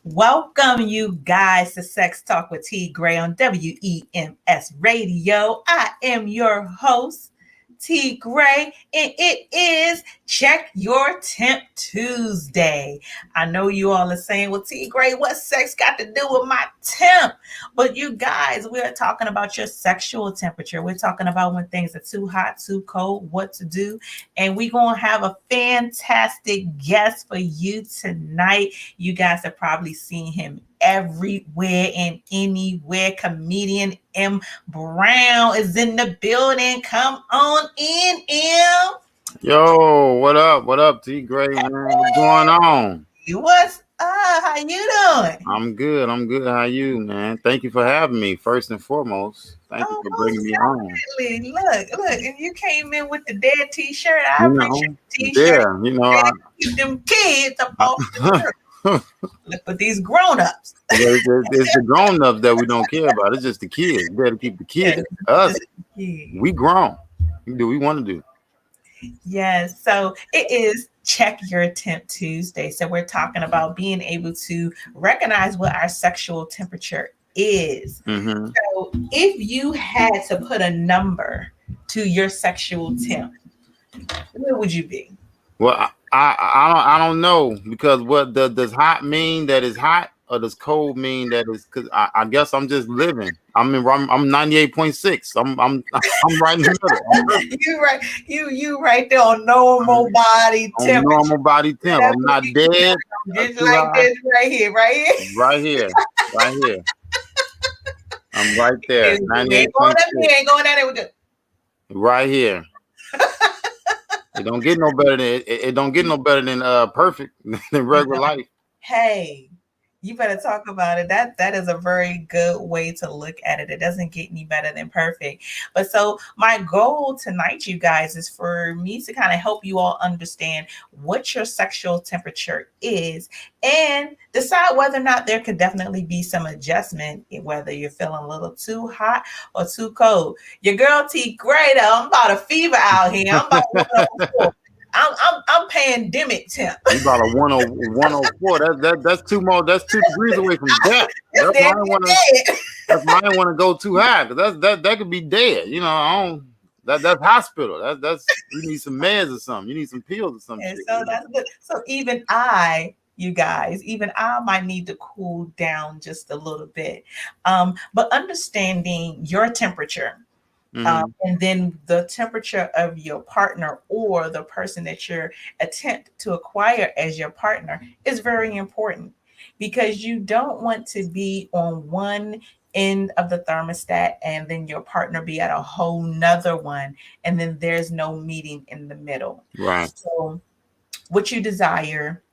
Welcome, you guys, to Sex Talk with T Graye on WEMS Radio. I am your host, T Graye, and it is Check Your Temp Tuesday. I know you all are saying, well, T Graye, what sex got to do with my temp? But you guys, we're talking about your sexual temperature. We're talking about when things are too hot, too cold, what to do. And we're going to have a fantastic guest for you tonight. You guys have probably seen him everywhere and anywhere. Comedian M. Brown is in the building. Come on in, M. Yo, what up? What up, T Graye, man? What's going on? What's up? How you doing? I'm good. I'm good. How you, man? Thank you for having me, first and foremost. Thank you for Most bringing me on. definitely. Look, and you came in with the dead t-shirt. I You appreciate know, the t-shirt. yeah, Keep them kids up off the I, earth. Look for these grown-ups. it's the grown-ups that we don't care about. It's just the kids. We better keep the kids. Us, we grown. We do what we want to do. Yes. So it is Check Your Temp Tuesday. So we're talking about being able to recognize what our sexual temperature is. Mm-hmm. So if you had to put a number to your sexual temp, where would you be? Well, I don't know, because what does hot mean that is hot, or does cold mean that is? Because I guess I'm just living. I'm 98.6. I'm right in the middle. You right, you right there on normal body On temperature. normal body temp. That's I'm what not you dead. Just too like high. this right here, right here. Right here. Right here. I'm right there. We ain't going up 98.6. here, ain't going down there with the Right here. It don't get no better than it don't get no better than perfect than regular life. hey, you better talk about it. That is a very good way to look at it. It doesn't get any better than perfect. But so my goal tonight, you guys, is for me to kind of help you all understand what your sexual temperature is and decide whether or not there could definitely be some adjustment, whether you're feeling a little too hot or too cold. Your girl T Graye, though, I'm about a fever out here. I'm about 104. I'm pandemic temp. You about a 104. That's 2 degrees away from death. That's why I want to go too high, because that could be dead. You know, that's hospital. That's you need some meds or something. You need some pills or something. And so that's good. So you guys, even I might need to cool down just a little bit. But understanding your temperature. And then the temperature of your partner or the person that you're attempt to acquire as your partner is very important, because you don't want to be on one end of the thermostat and then your partner be at a whole nother one, and then there's no meeting in the middle. Right. So what you desire,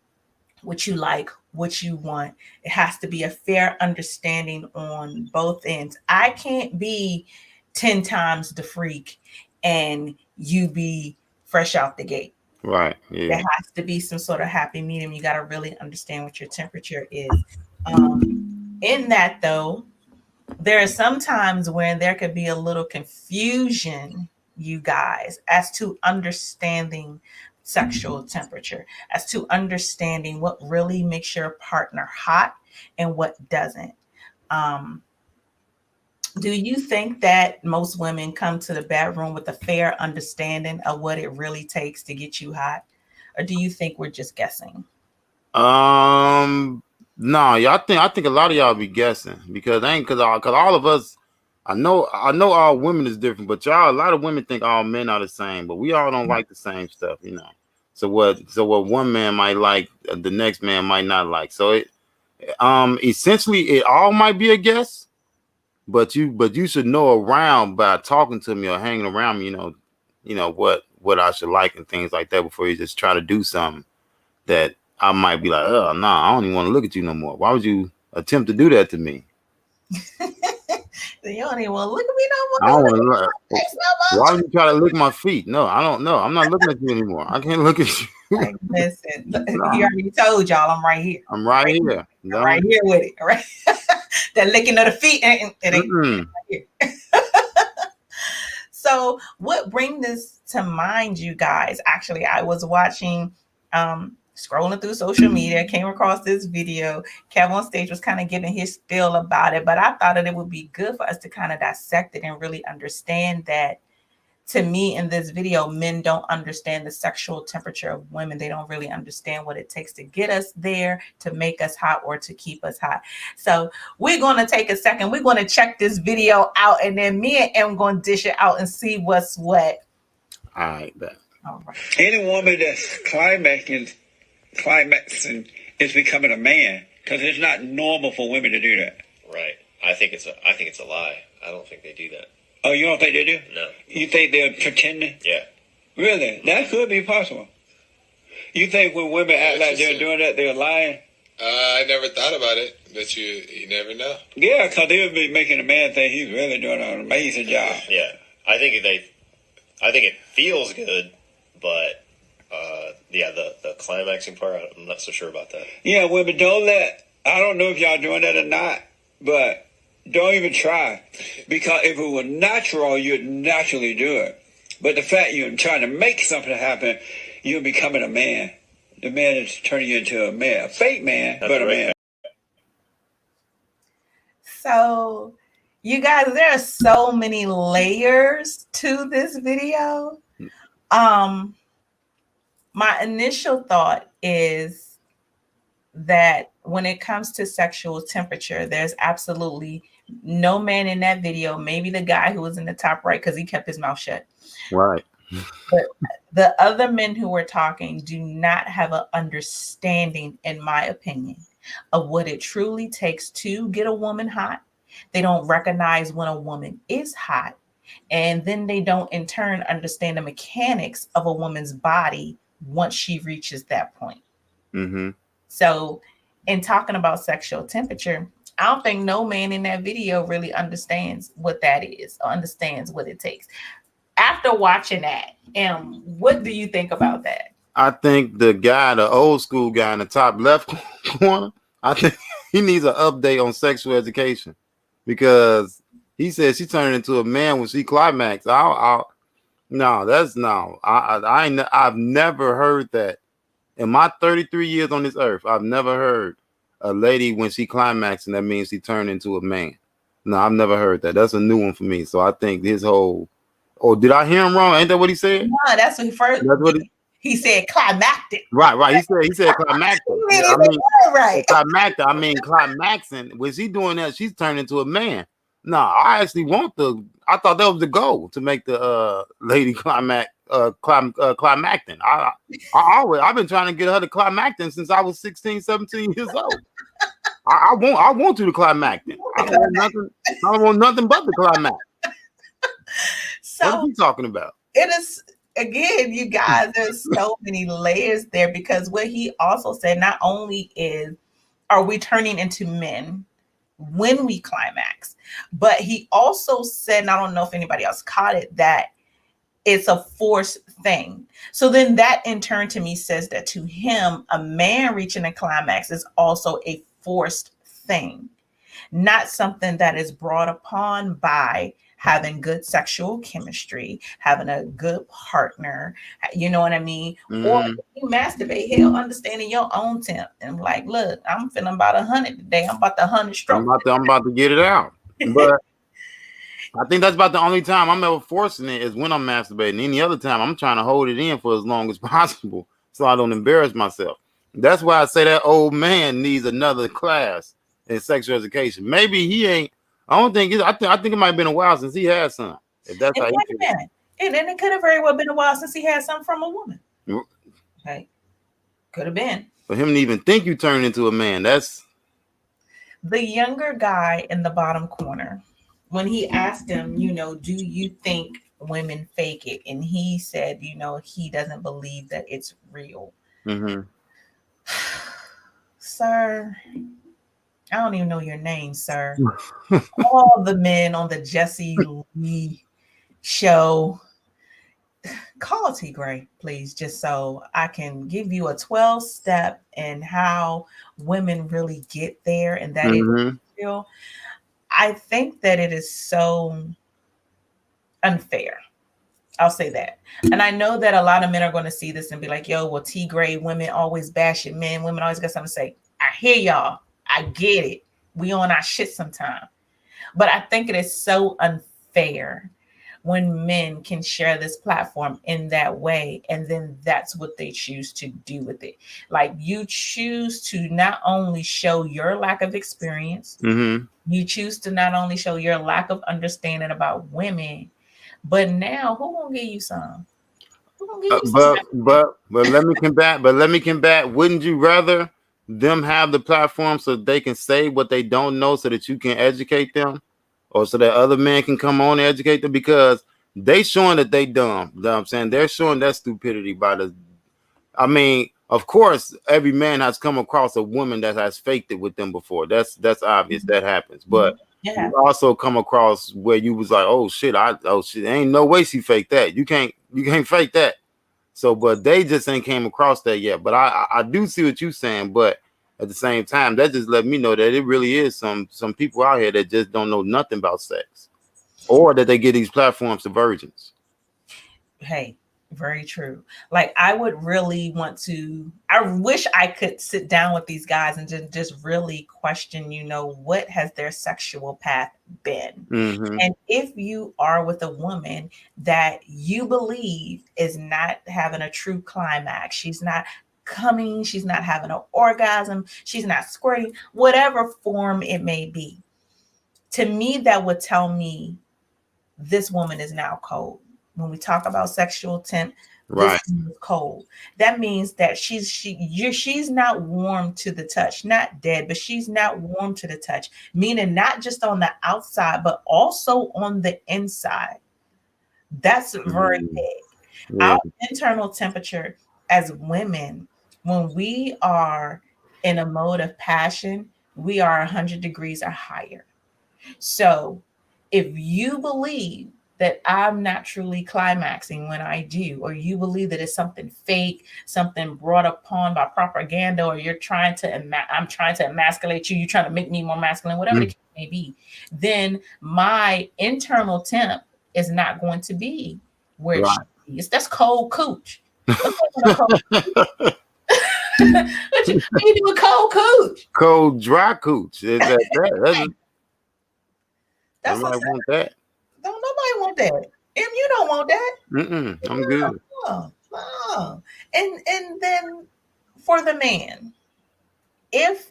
what you like, what you want, it has to be a fair understanding on both ends. I can't be 10 times the freak and you be fresh out the gate. Right. Yeah. There has to be some sort of happy medium. You got to really understand what your temperature is. In that, though, there are some times when there could be a little confusion, you guys, as to understanding sexual temperature, as to understanding what really makes your partner hot and what doesn't. Do you think that most women come to the bedroom with a fair understanding of what it really takes to get you hot? Or do you think we're just guessing? No, yeah, I think a lot of y'all be guessing, because all of us. I know all women is different, but a lot of women think all men are the same, but we all don't like the same stuff, you know. So what one man might like, the next man might not like. So essentially it all might be a guess. But you should know around by talking to me or hanging around me, you know what I should like and things like that, before you just try to do something that I might be like, oh no, I don't even want to look at you no more. Why would you attempt to do that to me? You don't even want to look at me no more. I don't want to look. Why would you try to lick my feet? No, I don't know. I'm not looking at you anymore. I can't look at you. Like, listen, he already told y'all I'm right here. I'm right here. No. I'm right here with it. All right. That licking of the feet, it ain't right here. So what brings this to mind, you guys? Actually, I was watching scrolling through social media, came across this video. Kev on stage was kind of giving his spiel about it, but I thought that it would be good for us to kind of dissect it and really understand that. To me, in this video, men don't understand the sexual temperature of women. They don't really understand what it takes to get us there, to make us hot, or to keep us hot. So we're going to take a second. We're going to check this video out, and then me and M going to dish it out and see what's what. All right, bet. All right. Any woman that's climaxing is becoming a man, because it's not normal for women to do that. Right. I think it's a lie. I don't think they do that. Oh, you don't think they do? No. You think they're pretending? Yeah. Really? That could be possible. You think when women act like they're doing that, they're lying? I never thought about it, but you never know. Yeah, because they would be making a man think he's really doing an amazing job. Yeah. I think it feels good, but the climaxing part, I'm not so sure about that. Yeah, women, I don't know if y'all doing that or not, but don't even try. Because if it were natural, you'd naturally do it. But the fact you're trying to make something happen, you're becoming a man. The man is turning you into a man. A fake man, That's but right. a man. So, you guys, there are so many layers to this video. My initial thought is that when it comes to sexual temperature, there's absolutely no man in that video, maybe the guy who was in the top right because he kept his mouth shut. Right. But the other men who were talking do not have an understanding, in my opinion, of what it truly takes to get a woman hot. They don't recognize when a woman is hot. And then they don't, in turn, understand the mechanics of a woman's body once she reaches that point. Mm-hmm. So in talking about sexual temperature, I don't think no man in that video really understands what that is or understands what it takes. After watching that, what do you think about that? I think the old school guy in the top left corner, I think he needs an update on sexual education because he said she turned into a man when she climaxed. I've never heard that. In my 33 years on this earth, I've never heard a lady when she climaxed and that means she turned into a man. No, I've never heard that. That's a new one for me. So I think his whole, did I hear him wrong? Ain't that what he said? No, that's what he first. That's what he said. Climactic. Right. He said climactic. Yeah, right. Climactic. I mean climaxing. Was he doing that? She's turned into a man. No, I actually I thought that was the goal to make the lady climacting. I've been trying to get her to climacting since I was 16, 17 years old. I want you to climacting. I don't want nothing but the climax. So what are you talking about? It is, again, you guys, there's so many layers there because what he also said, not only are we turning into men when we climax, but he also said, and I don't know if anybody else caught it, that it's a forced thing. So then that in turn to me says that to him, a man reaching a climax is also a forced thing, not something that is brought upon by having good sexual chemistry, having a good partner, you know what I mean? Mm-hmm. Or if you masturbate, hell, understanding your own temp. And like, look, I'm feeling about 100 today. I'm about the 100 stroke. I'm about to get it out. But I think that's about the only time I'm ever forcing it is when I'm masturbating. Any other time, I'm trying to hold it in for as long as possible so I don't embarrass myself. That's why I say that old man needs another class in sexual education. Maybe he ain't. I don't think. I think it might have been a while since he had some. If that's how he feels. And it could have very well been a while since he had something from a woman. Okay, could have been. For him to even think you turned into a man, that's the younger guy in the bottom corner. When he asked him, do you think women fake it? And he said, he doesn't believe that it's real. Mm-hmm. Sir, I don't even know your name, sir. All the men on the Jesse Lee show, call T Graye, please, just so I can give you a 12-step in how women really get there and that is real. I think that it is so unfair I'll say that. And I know that a lot of men are going to see this and be like, yo, well, T Graye, women always bashing men. Women always got something to say. I hear y'all. I get it. We on our shit sometime. But I think it is so unfair when men can share this platform in that way, and then that's what they choose to do with it. Like, you choose to not only show your lack of experience, you choose to not only show your lack of understanding about women, but now who gonna give you some? Who gonna give you some? But let me combat. But let me combat. Wouldn't you rather them have the platform so they can say what they don't know, so that you can educate them, or so that other men can come on and educate them? Because they showing that they dumb. You know what I'm saying? They're showing that stupidity by the. I mean, of course, every man has come across a woman that has faked it with them before. That's obvious. That happens. But you also come across where you was like, oh shit, ain't no way she faked that. You can't fake that. So, but they just ain't came across that yet. But I do see what you're saying. But at the same time, that just let me know that it really is some people out here that just don't know nothing about sex, or that they get these platforms to virgins. Hey, very true. Like, I would really want to, I wish I could sit down with these guys and just really question, what has their sexual path been? And if you are with a woman that you believe is not having a true climax, she's not coming, she's not having an orgasm, she's not squirting, whatever form it may be, to me, that would tell me this woman is now cold. When we talk about sexual temp, this is cold. That means that she's not warm to the touch, not dead, but she's not warm to the touch, meaning not just on the outside, but also on the inside. That's very big. Our internal temperature as women, when we are in a mode of passion, we are 100 degrees or higher. So if you believe that I'm not truly climaxing when I do, or you believe that it's something fake, something brought upon by propaganda, or you're trying to, I'm trying to emasculate you, you're trying to make me more masculine, whatever the case may be, then my internal temp is not going to be where it should be. That's cold cooch. What you do with cold cooch? Cold dry cooch. That's That's nobody want that. Don't nobody want that. You don't want that. I'm good. No. And then for the man, if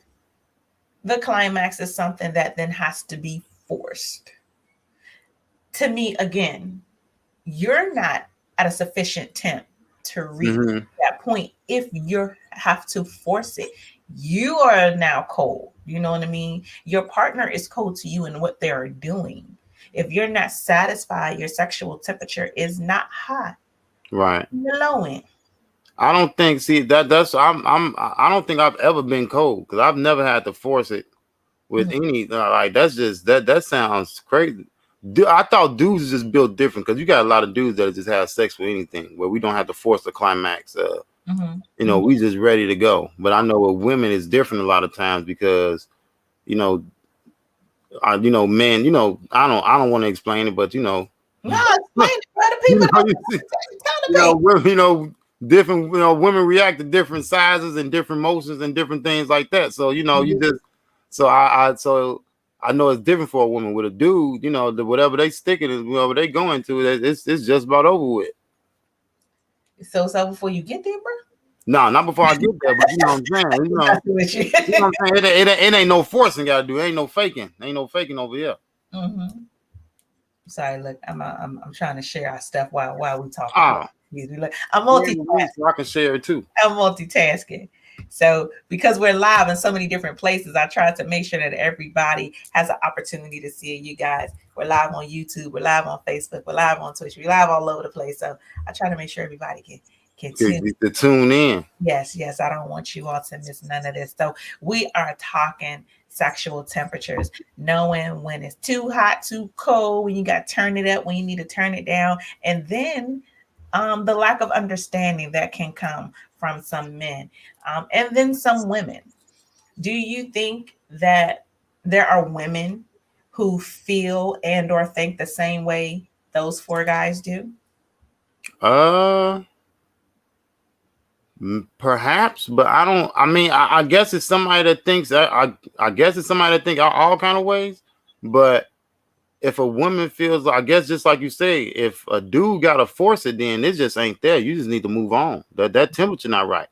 the climax is something that then has to be forced, to me, again, you're not at a sufficient temp to reach that point. If you have to force it, you are now cold. You know what I mean? Your partner is cold to you in what they are doing. If you're not satisfied, your sexual temperature is not hot. Right. You're low end. I don't think. See that's I don't think I've ever been cold, because I've never had to force it with any. Like, that's just that sounds crazy. I thought dudes is just built different, because you got a lot of dudes that just have sex with anything, where we don't have to force the climax. We just ready to go. But I know with women it's different a lot of times, because men, I don't want to explain it, but no, explain it, brother. People women, different, women react to different sizes and different motions and different things like that. So, you just, so I know it's different for a woman. With a dude, whatever they sticking is, whatever they going to, it's just about over with. So before you get there, bro? No, not before I get there, but you know what I'm saying. You know what I'm saying? It ain't no forcing gotta do. It ain't no faking. Ain't no faking over here. Sorry, look, I'm trying to share our stuff while we talk. Look, I'm multitasking. So I can share it too. I'm multitasking. So because we're live in so many different places, I try to make sure that everybody has an opportunity to see you guys. We're live on YouTube, we're live on Facebook, we're live on Twitch, we're live all over the place. So I try to make sure everybody can tune in. Yes. I don't want you all to miss none of this. So we are talking sexual temperatures, knowing when it's too hot, too cold, when you got to turn it up, when you need to turn it down, and then the lack of understanding that can come from some men, and then some women. Do you think that there are women who feel and or think the same way those four guys do? Uh, perhaps, but I don't. I mean, I guess it's somebody that thinks. I guess it's somebody that think all kind of ways. But if a woman feels, I guess just like you say, if a dude got to force it, then it just ain't there. You just need to move on. That temperature not right.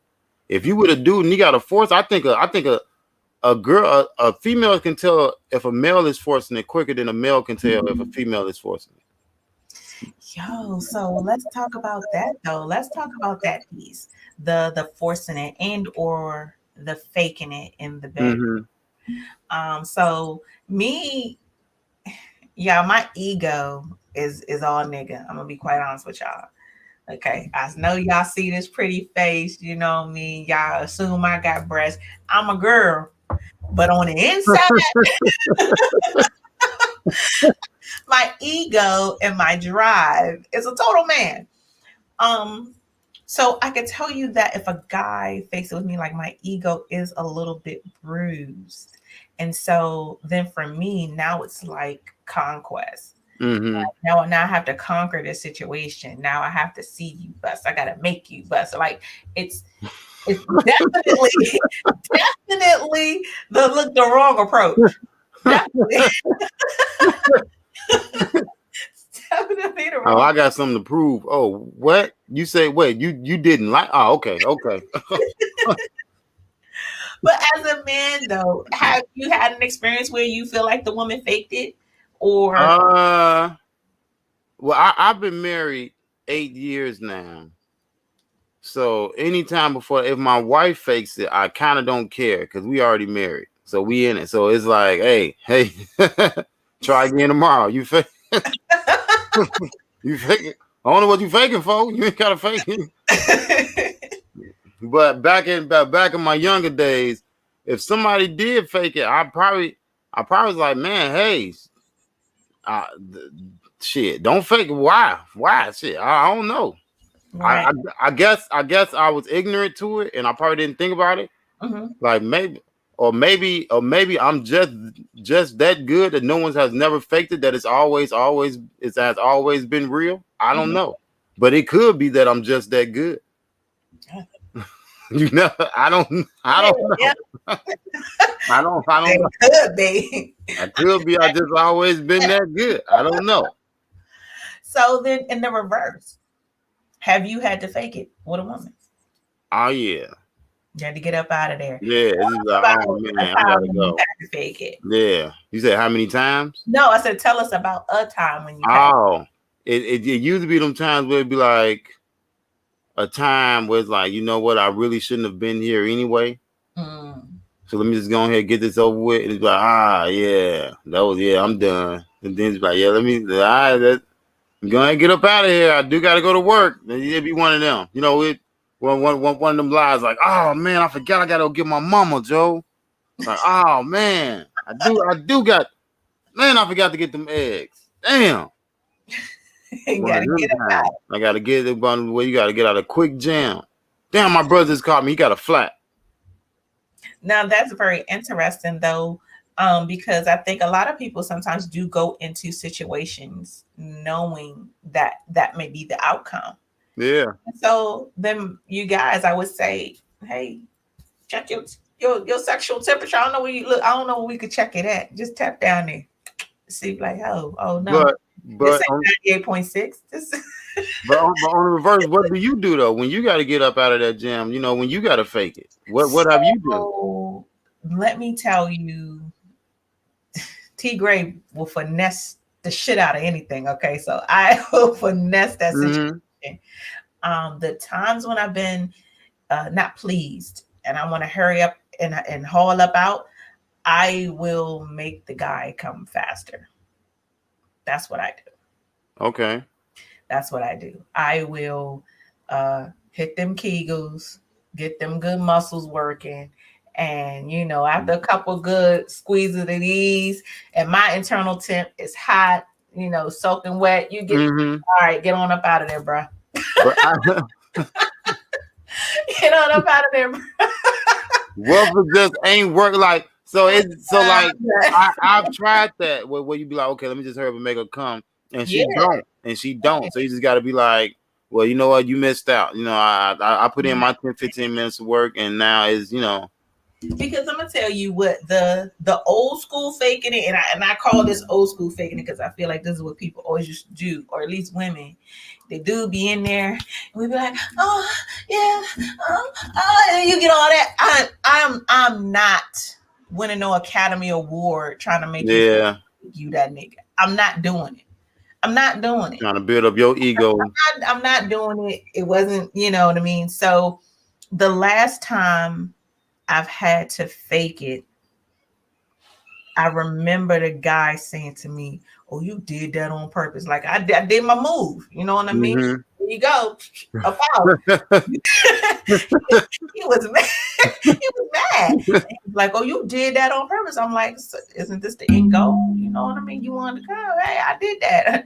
If you with a dude and you got to force, I think a girl, a female can tell if a male is forcing it quicker than a male can tell if a female is forcing it. Yo, so let's talk about that though. Let's talk about that piece. The forcing it and or the faking it in the bed. Mm-hmm. So me, yeah, my ego is all nigga. I'm gonna be quite honest with y'all. Okay, I know y'all see this pretty face, you know me. Y'all assume I got breasts. I'm a girl, but on the inside, my ego and my drive is a total man. Um, so I can tell you that if a guy fakes it with me, like my ego is a little bit bruised. And so then for me, now it's like conquest. Mm-hmm. Now I have to conquer this situation. Now I have to see you bust. I gotta make you bust. Like it's it's definitely definitely the wrong approach. Definitely, definitely the Oh, wrong. I got something to prove. Oh, what you say? Wait, you didn't like? Oh, okay, okay. But as a man, though, have you had an experience where you feel like the woman faked it, or Uh, well, I've been married 8 years now. So anytime before, if my wife fakes it, I kind of don't care because we already married. So we in it. So it's like, hey, try again tomorrow. You fake, you fake it. I don't know what you faking for. You ain't gotta fake it. But back in my younger days, if somebody did fake it, I probably was like, man, hey, uh, shit, don't fake it. Why? Shit, I don't know. I, right? I I guess I was ignorant to it, and I probably didn't think about it. Hmm. Like maybe I'm just that good that no one has never faked it. That it has always been real. I don't Hmm. know, but it could be that I'm just that good. You know, I don't Yeah, know. I don't know. it could be. I could be. I just always been that good. I don't know. So then, in the reverse, have you had to fake it with a woman? Oh yeah, You had to get up out of there. yeah. It's just like, About oh a man, I time gotta when you go. had to fake it. Yeah. You said how many times? No, I said tell us about a time when you've had. Oh, it used to be them times where it'd be like a time where it's like, you know what, I really shouldn't have been here anyway. Mm. So let me just go ahead and get this over with. And it's like, yeah, I'm done. And then it's like, yeah, I'm gonna get up out of here. I do gotta go to work. And it'd be one of them. You know, one of them lies like, oh man, I forgot I gotta go get my mama, Joe. Like, oh man, I do got man, I forgot to get them eggs. Damn. You One of gotta them get up times. out. I gotta get it one where you gotta get out a quick jam. Damn, my brother just caught me. He got a flat. Now that's very interesting though, because I think a lot of people sometimes do go into situations knowing that that may be the outcome. Yeah. So then you guys, I would say, hey, check your sexual temperature. I don't know where you look. I don't know where we could check it at. Just tap down there. See, like, oh no, But this but ain't on 98.6. This but on the reverse, what do you do though when you got to get up out of that jam? You know, when you got to fake it. What have you done? so let me tell you, T Graye will finesse the shit out of anything. Okay, so I will finesse that Mm-hmm. situation. The times when I've been not pleased and I want to hurry up and haul up out, I will make the guy come faster. That's what I do. Okay. That's what I do. I will hit them kegels, get them good muscles working. And, after a couple good squeezes of these, and my internal temp is hot, soaking wet, you get, Mm-hmm. all right, get on up out of there, bro. But Get on up out of there, bro. what if it just ain't work like so it's so like I've tried that where you be like, okay, let me just hurry up and make her come. And Yeah. she don't. And she don't. So you just gotta be like, well, you know what, you missed out. You know, I put in my 10, 15 minutes of work, and now is, you know. Because I'm gonna tell you what the old school faking it, and I call this old school faking it because I feel like this is what people always used to do, or at least women. They do be in there, and we be like, oh yeah, and you get all that. I'm not winning no Academy Award trying to make Yeah, you that nigga. I'm not doing it. I'm not doing it. trying to build up your ego. I'm not doing it. It wasn't, you know what I mean? So the last time I've had to fake it, I remember the guy saying to me, "Oh, you did that on purpose." Like I did my move. You know what I mean? Mhm. There you go. About. He was mad. He was mad. He was like, "Oh, you did that on purpose." I'm like, "So isn't this the end goal? You know what I mean? You wanted to go. Hey, I did that.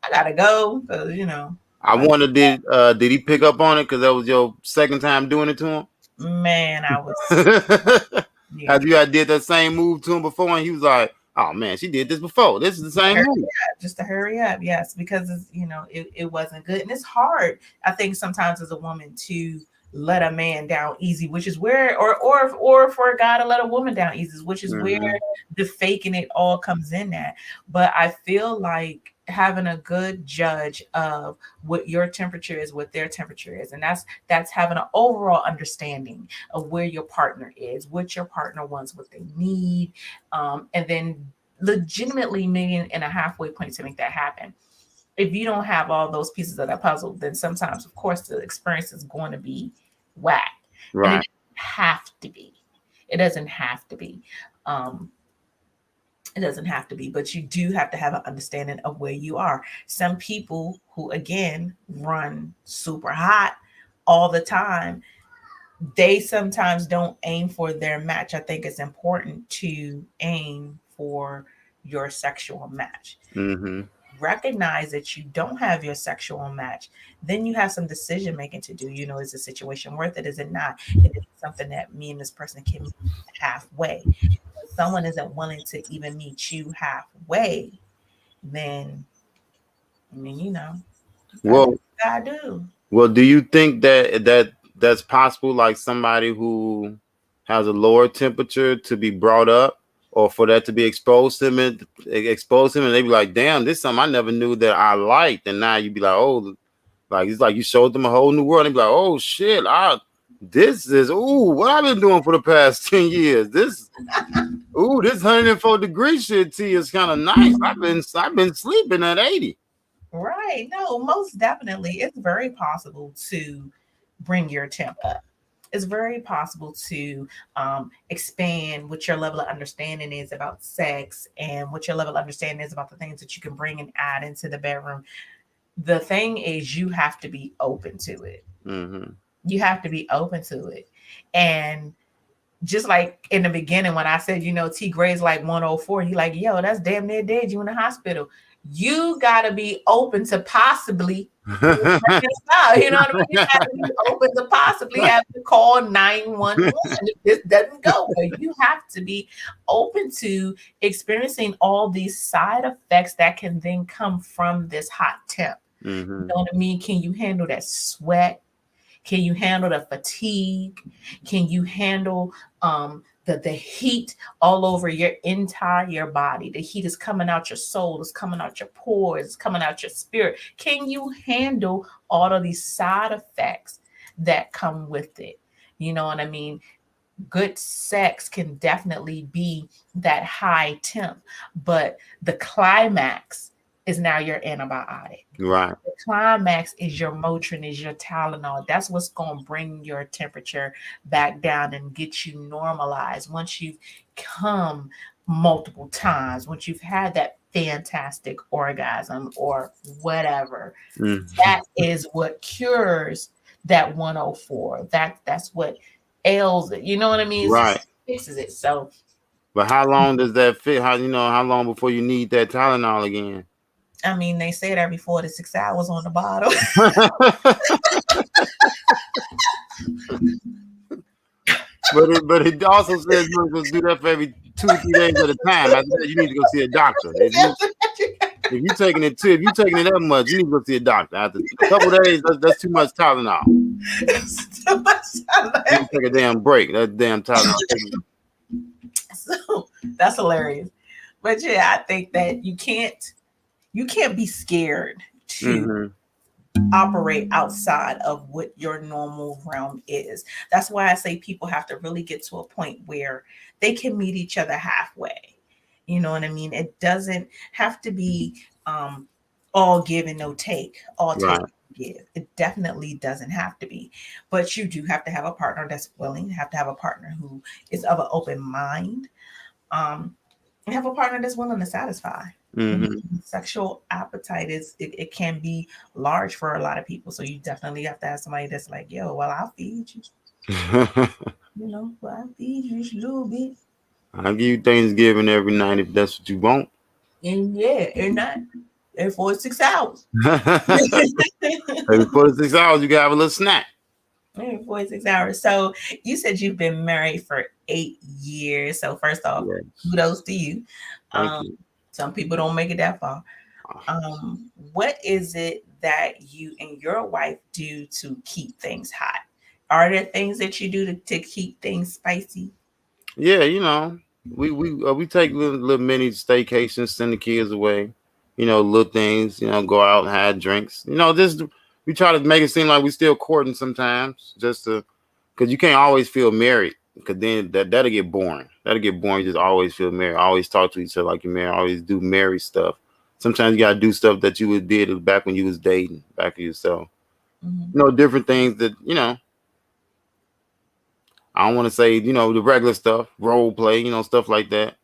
I gotta go because you know." I wonder, did he pick up on it because that was your second time doing it to him? Man, I was. Yeah. Have you had did that same move to him before, and he was like, "Oh man, she did this before. This is the same move." Just to hurry up, yes, because it's, you know, it wasn't good, and it's hard. I think sometimes as a woman to let a man down easy, which is where, or for a guy to let a woman down easy, which is where the faking it all comes in at. But I feel like having a good judge of what your temperature is, what their temperature is, and that's having an overall understanding of where your partner is, what your partner wants, what they need, and then legitimately meeting in a halfway point to make that happen. If you don't have all those pieces of that puzzle, then sometimes, of course, the experience is going to be whack. Right. And it doesn't have to be. It doesn't have to be. It doesn't have to be, but you do have to have an understanding of where you are. Some people who, again, run super hot all the time, they sometimes don't aim for their match. I think it's important to aim for your sexual match. Mm-hmm. Recognize that you don't have your sexual match. Then you have some decision making to do. You know, is the situation worth it? Is it not? Is it something that me and this person can meet halfway? If someone isn't willing to even meet you halfway, then I mean, you know, Well, I do. well, do you think that's possible? Like somebody who has a lower temperature to be brought up, or for that to be exposed to him, and they be like, "Damn, this is something I never knew that I liked," and now you be like, "Oh, like it's like you showed them a whole new world." And they be like, "Oh shit, this is what I've been doing for the past 10 years. This 104 degree shit tea is kind of nice. I've been sleeping at 80." Right. No, most definitely. It's very possible to bring your temp up. It's very possible to expand what your level of understanding is about sex and what your level of understanding is about the things that you can bring and add into the bedroom. The thing is, you have to be open to it. Mm-hmm. You have to be open to it. And just like in the beginning, when I said, you know, T Graye's like 104, you like, yo, that's damn near dead. You in the hospital. You got to be open to possibly, you know what I mean? You got to be open to possibly have to call 911 if this doesn't go. But you have to be open to experiencing all these side effects that can then come from this hot temp. Mm-hmm. You know what I mean? Can you handle that sweat? Can you handle the fatigue? Can you handle the heat all over your entire body? The heat is coming out your soul, it's coming out your pores, it's coming out your spirit. Can you handle all of these side effects that come with it? You know what I mean? Good sex can definitely be that high temp, but the climax is now your antibiotic. Right. The climax is your Motrin, is your Tylenol. That's what's going to bring your temperature back down and get you normalized. Once you've come multiple times, once you've had that fantastic orgasm or whatever, that is what cures that 104. That's what ails it. You know what I mean? Right. It fixes it. So, but how long does that fit? How long before you need that Tylenol again? I mean, they say it every 4 to 6 hours on the bottle. but it also says you're supposed to do that for every 2 or 3 days at a time. After that, you need to go see a doctor. If you taking it that much, you need to go see a doctor. After a couple of days, that's too much Tylenol. It's too much You time. need to take a damn break. That damn Tylenol. So that's hilarious. But yeah, I think that you can't be scared to Mm-hmm. operate outside of what your normal realm is. That's why I say people have to really get to a point where they can meet each other halfway. You know what I mean? It doesn't have to be all give and no take, all take Right. and give. It definitely doesn't have to be. But you do have to have a partner that's willing, have to have a partner who is of an open mind, and have a partner that's willing to satisfy. You know, Mm-hmm. sexual appetite it can be large for a lot of people. So you definitely have to have somebody that's like, yo, well, I'll feed you. You know, well, I'll feed you just a little bit. I'll give you Thanksgiving every night if that's what you want. And yeah, and not and 4 6 hours. Every 4 to 6 hours, you gotta have a little snack. Maybe 4 6 hours. So you said you've been married for 8 years. So first off, Yes. kudos to you. Thank Um, you. some people don't make it that far. What is it that you and your wife do to keep things hot? Are there things that you do to keep things spicy? Yeah, we take little mini staycations, send the kids away. Little things. Go out and have drinks. Just we try to make it seem like we still courting sometimes, just to because you can't always feel married. Because then that'll get boring. That'll get boring. You just always feel married. Always talk to each other like you're married. Always do married stuff. Sometimes you gotta do stuff that you would did back when you was dating, back to yourself. Mhm. Different things that I don't want to say the regular stuff, role play, stuff like that.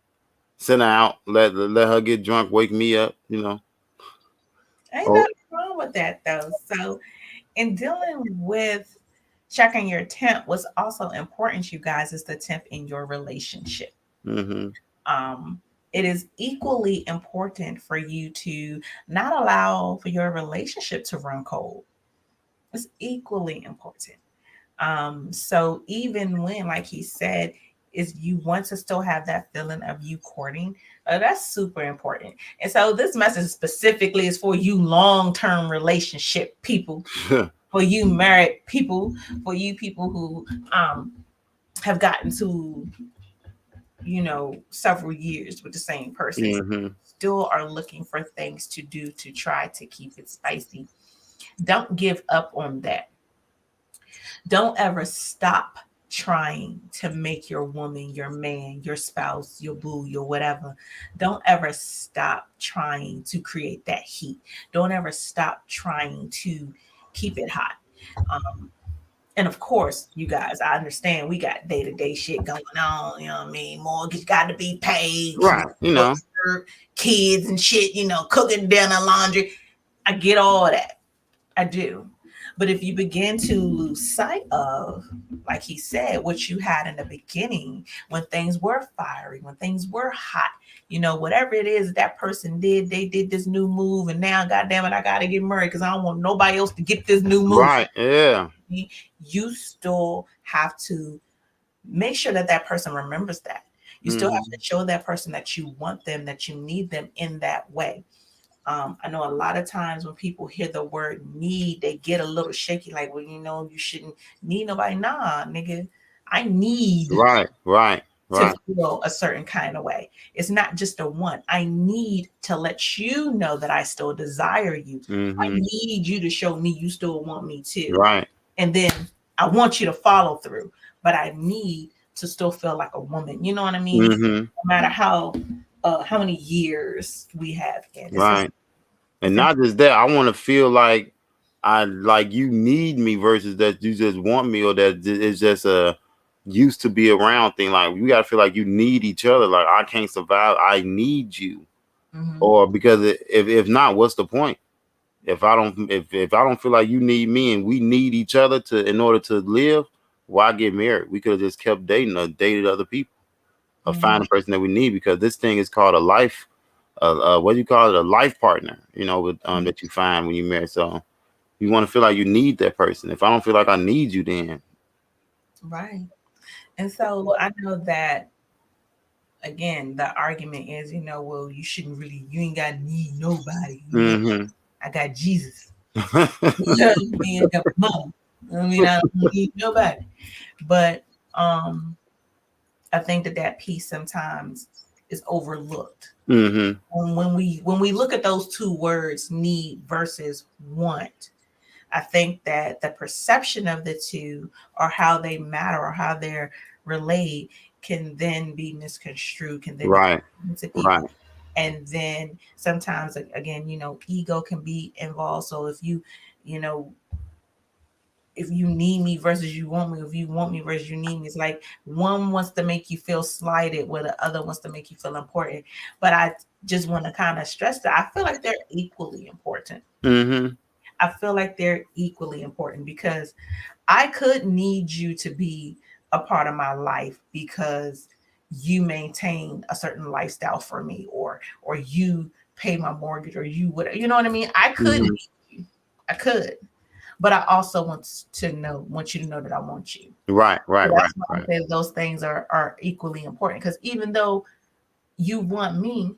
Sit her out, let her get drunk, wake me up. Ain't Oh, nothing wrong with that though. So in dealing with checking your temp, what's also important, you guys, is the temp in your relationship. mm-hmm. Um, it is equally important for you to not allow for your relationship to run cold. It's equally important. So even when, like he said, is you want to still have that feeling of you courting, that's super important. And so this message specifically is for you long-term relationship people, for you married people, for you people who have gotten to several years with the same person, mm-hmm. still are looking for things to do to try to keep it spicy. Don't give up on that. Don't ever stop trying to make your woman, your man, your spouse, your boo, your whatever. Don't ever stop trying to create that heat. Don't ever stop trying to keep it hot. Um, and of course, you guys, I understand we got day to day shit going on. You know what I mean? Mortgage got to be paid, Right, kids and shit, cooking dinner, laundry. I get all that. I do. But if you begin to lose sight of, like he said, what you had in the beginning, when things were fiery, when things were hot, whatever it is that person did, they did this new move, and now, goddamn it, I got to get married because I don't want nobody else to get this new move. right, yeah, You still have to make sure that that person remembers that. You still have to show that person that you want them, that you need them in that way. I know a lot of times when people hear the word need, they get a little shaky, like, well, you shouldn't need nobody. Nah, nigga, I need right, right, to right, feel a certain kind of way. It's not just a want. I need to let you know that I still desire you. I mm-hmm. need you to show me you still want me too. Right, And then I want you to follow through, but I need to still feel like a woman. You know what I mean? mm-hmm. No matter how many years we have in. Right. And It's not just that, I want to feel like I like you need me versus that you just want me or that it's just a used to be around thing. Like you gotta feel like you need each other. Like I can't survive. I need you. Mhm. Or because if not, what's the point? If I don't feel like you need me and we need each other to in order to live, why get married? We could have just kept dating or dated other people or Mhm. find the person that we need because this thing is called a life. What do you call it? A life partner. With that you find when you marry. So you want to feel like you need that person. If I don't feel like I need you, then Right. And so I know that again, the argument is, well, you shouldn't really, you ain't got to need nobody. Mm-hmm. I got Jesus. I got mom. I don't need nobody. But I think that piece sometimes is overlooked. Mm-hmm. When we look at those two words, need versus want, I think that the perception of the two, or how they matter, or how they're relayed, can then be misconstrued, can then Right. be to people. Right. And then sometimes, again, ego can be involved. So if if you need me versus you want me, if you want me versus you need me, it's like one wants to make you feel slighted, where the other wants to make you feel important. But I just want to kind of stress that I feel like they're equally important. Mm-hmm. I feel like they're equally important, because I could need you to be a part of my life because you maintain a certain lifestyle for me, or you pay my mortgage, or you would, you know what I mean? I could Mm-hmm. need you. I could. But I also want you to know that I want you. Right. Right. So Right. that's why I Right. say those things are equally important, because even though you want me,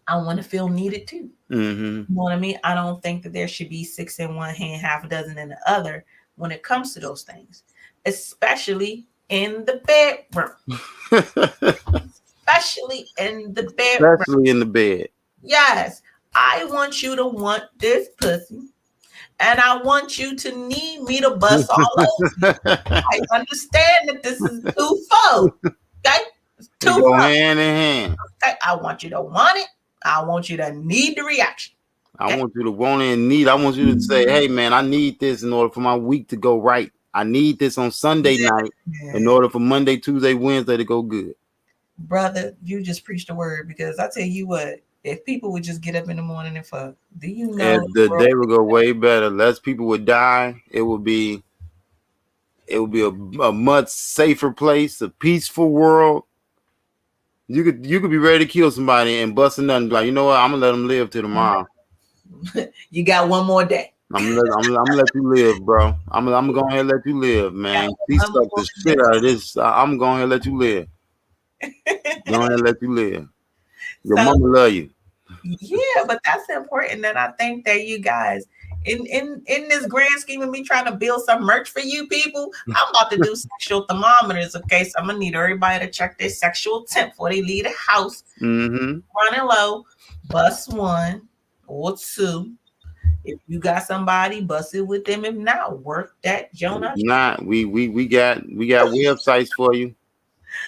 I want to feel needed too. Mm-hmm. You know what I mean? I don't think that there should be six in one hand, half a dozen in the other when it comes to those things, especially in the bedroom. Especially in the bedroom. Especially in the bed. Yes, I want you to want this pussy, and I want you to need me to bust all over you. I understand that this is twofold. Okay? It's They twofold. go hand in hand. Okay? I want you to want it. I want you to need the reaction. I want you to want it and need. I want you to say, "Hey, man, I need this in order for my week to go right. I need this on Sunday night in order for Monday, Tuesday, Wednesday to go good." Brother, you just preached the word, because I tell you what, if people would just get up in the morning and fuck, do you know And the day would go way better. Less people would die. It would be a much safer place, a peaceful world. You could be ready to kill somebody and bust a nut and be like, you know what? I'm gonna let them live till tomorrow. you got one more day? I'm gonna let you live, bro. I'm gonna go ahead and let you live, man. He sucked the shit out of this. I'm gonna go ahead and let you live. Go ahead and let you live. Your So, mama love you. yeah, but that's important. And I think that you guys, in this grand scheme of me trying to build some merch for you people, I'm about to do sexual thermometers. Okay, so I'm gonna need everybody to check their sexual temp before they leave the house. Mm-hmm. Running low, bust one or two. If you got somebody, bust it with them. If not, work that Jonah. Not we got websites for you.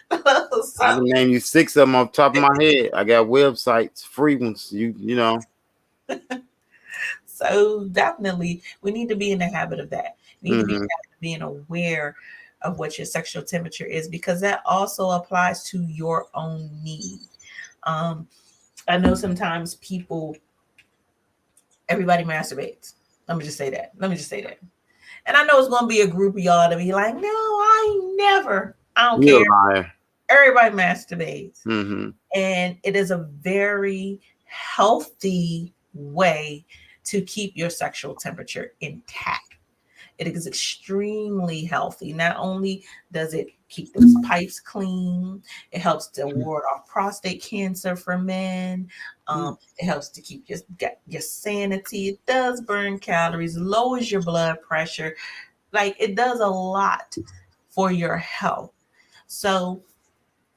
I can name you 6 of them off the top of my head. I got websites, free ones. You know. So definitely, we need to be in the habit of that. We need to be in the habit of being aware of what your sexual temperature is, because that also applies to your own need. I know sometimes everybody masturbates. Let me just say that. And I know it's going to be a group of y'all to be like, no, I never. I don't You're care. a liar. Everybody masturbates. Mm-hmm. And it is a very healthy way to keep your sexual temperature intact. It is extremely healthy. Not only does it keep those pipes clean, it helps to ward off prostate cancer for men. It helps to keep your sanity. It does burn calories, lowers your blood pressure. Like, it does a lot for your health. So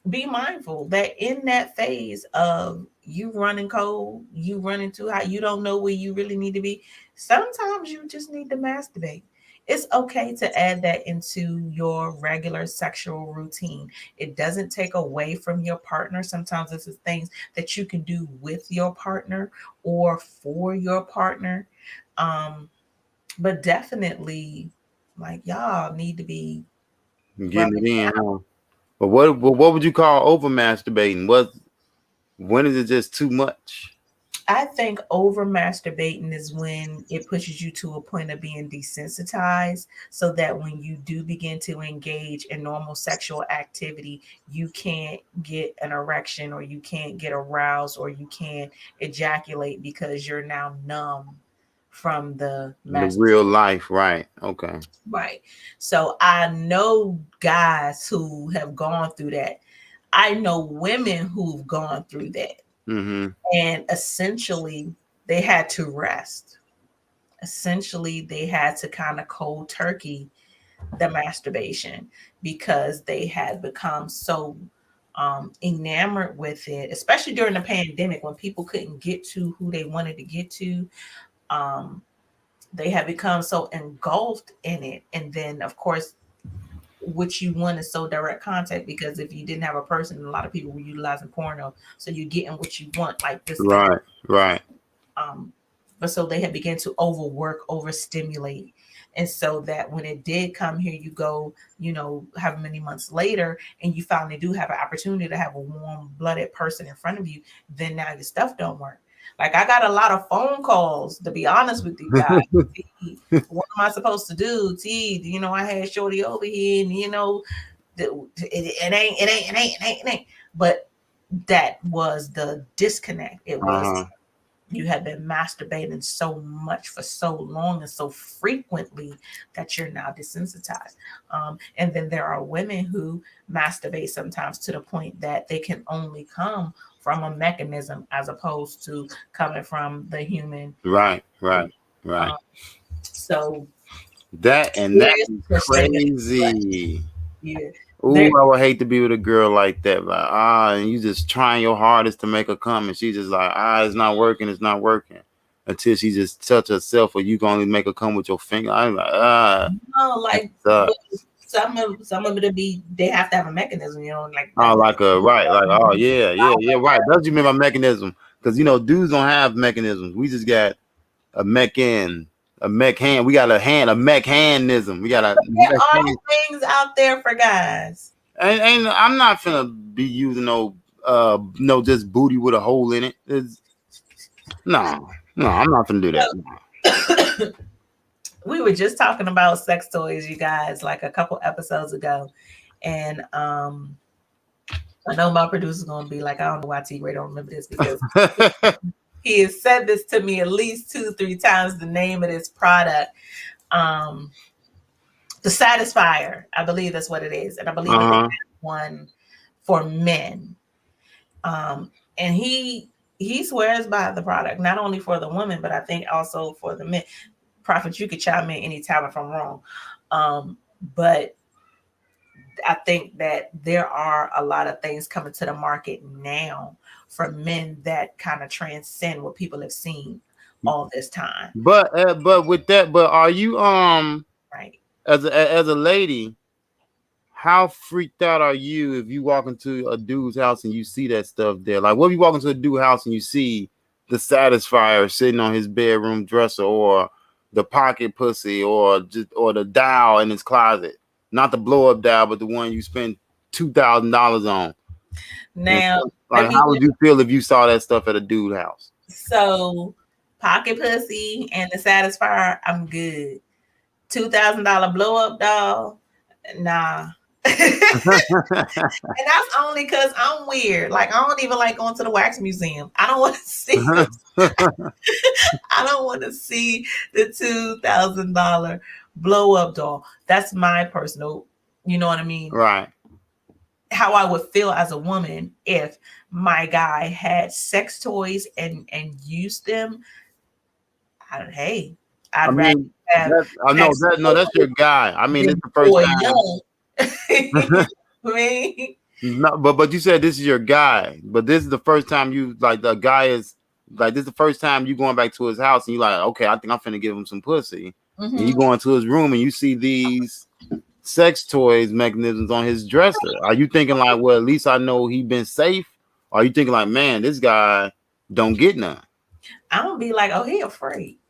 be mindful that in that phase of you running cold, you running too high, you don't know where you really need to be. Sometimes you just need to masturbate. It's okay to add that into your regular sexual routine. It doesn't take away from your partner. Sometimes this is things that you can do with your partner or for your partner. But definitely, like, y'all need to be Getting it in, huh? But what would you call over masturbating? When is it just too much? I think over masturbating is when it pushes you to a point of being desensitized, so that when you do begin to engage in normal sexual activity, you can't get an erection, or you can't get aroused, or you can't ejaculate, because you're now numb from the real life, right? Okay. Right. So I know guys who have gone through that. I know women who've gone through that, Mm-hmm. and essentially they had to rest. Essentially, they had to kind of cold turkey the masturbation because they had become so enamored with it, especially during the pandemic when people couldn't get to who they wanted to get to. Um, they had become so engulfed in it. And then, of course, what you want is so direct contact because if you didn't have a person, a lot of people were utilizing porno. So you're getting what you want, like this thing. Right, right. Um, but so they had began to overwork, overstimulate. And so that when it did come here, you go, however many months later, and you finally do have an opportunity to have a warm blooded person in front of you, then now your stuff don't work. Like I got a lot of phone calls, to be honest with you guys. What am I supposed to do? I had Shorty over here, and it ain't. But that was the disconnect. It was Uh-huh. you had been masturbating so much for so long and so frequently that you're now desensitized. And then there are women who masturbate sometimes to the point that they can only come from a mechanism as opposed to coming from the human. Right, right, right. So That and there that is is such thing as crazy. yeah. Ooh, There, I would hate to be with a girl like that. Like, and you just trying your hardest to make her come, and she just like, it's not working, it's not working. Until she just touch herself, or you can only make her come with your finger. I'm like, that like sucks. some of it be they have to have a mechanism, like Oh, that. like a right, like yeah, yeah, yeah, right. That's what you mean by mechanism, because dudes don't have mechanisms. We just got a mech in, a mech hand. We got a mech handism. We got a There mech are hand. things out there for guys. And I'm not finna be using no just booty with a hole in it. No, I'm not finna do that. No. We were just talking about sex toys, you guys, like a couple episodes ago. And I know my producer's gonna be like, I don't know why T Graye don't remember this because he has said this to me at least 2-3 times, the name of this product. The Satisfier, I believe that's what it is. And I believe that they have one for men. And he swears by the product, not only for the women, but I think also for the men. Prophet, you could chime in anytime if I'm wrong. But I think that there are a lot of things coming to the market now for men that kind of transcend what people have seen all this time. But with that, but are you Right. as a lady, how freaked out are you if you walk into a dude's house and you see that stuff there? Like, what if you walk into a dude's house and you see the Satisfier sitting on his bedroom dresser, or the pocket pussy, or the dial in his closet? Not the blow up dial, but the one you spend $2,000 on. Now, Like, how would you feel if you saw that stuff at a dude's house? So, pocket pussy and the Satisfier, I'm good. $2,000 blow up doll, nah. And that's only because I'm weird. Like I don't even like going to the wax museum. I don't want to see. I don't want to see the $2,000 blow up doll. That's my personal. You know what I mean? Right. How I would feel as a woman if my guy had sex toys and used them. I'd rather have. That's your guy. I mean, it's the first time. No, but you said this is your guy, but this is the first time you like the guy is like this is the first time you going back to his house and you like, okay, I think I'm finna give him some pussy. Mm-hmm. And you go into his room and you see these sex toys mechanisms on his dresser. Are you thinking like, well, at least I know he been safe? Or are you thinking like, man, this guy don't get none? I'm gonna be like, oh, he a freak.